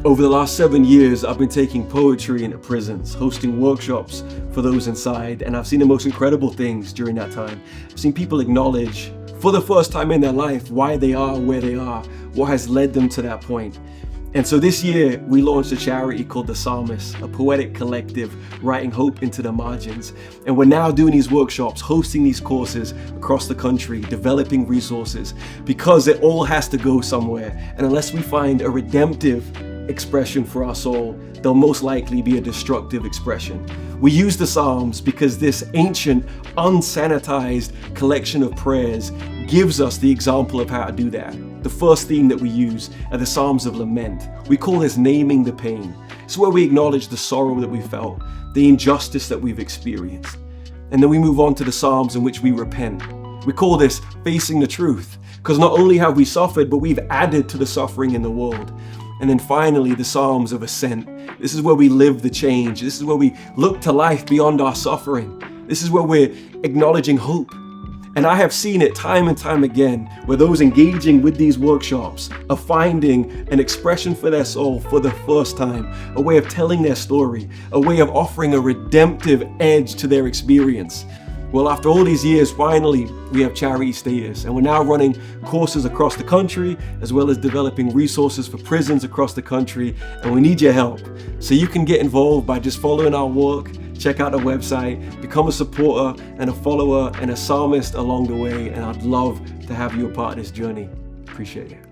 Over the last 7 years, I've been taking poetry into prisons, hosting workshops for those inside, and I've seen the most incredible things during that time. I've seen people acknowledge, for the first time in their life, why they are where they are, what has led them to that point. And so this year, we launched a charity called the Psalmists, a poetic collective writing hope into the margins. And we're now doing these workshops, hosting these courses across the country, developing resources, because it all has to go somewhere. And unless we find a redemptive expression for our soul, there'll most likely be a destructive expression. We use the Psalms because this ancient, unsanitized collection of prayers gives us the example of how to do that. The first theme that we use are the Psalms of Lament. We call this naming the pain. It's where we acknowledge the sorrow that we felt, the injustice that we've experienced. And then we move on to the Psalms in which we repent. We call this facing the truth, because not only have we suffered, but we've added to the suffering in the world. And then finally, the Psalms of Ascent. This is where we live the change. This is where we look to life beyond our suffering. This is where we're acknowledging hope. And I have seen it time and time again, where those engaging with these workshops are finding an expression for their soul for the first time, a way of telling their story, a way of offering a redemptive edge to their experience. Well, after all these years, finally, we have charity status, and we're now running courses across the country, as well as developing resources for prisons across the country, and we need your help. So you can get involved by just following our work, check out the website, become a supporter and a follower and a psalmist along the way, and I'd love to have you a part of this journey. Appreciate it.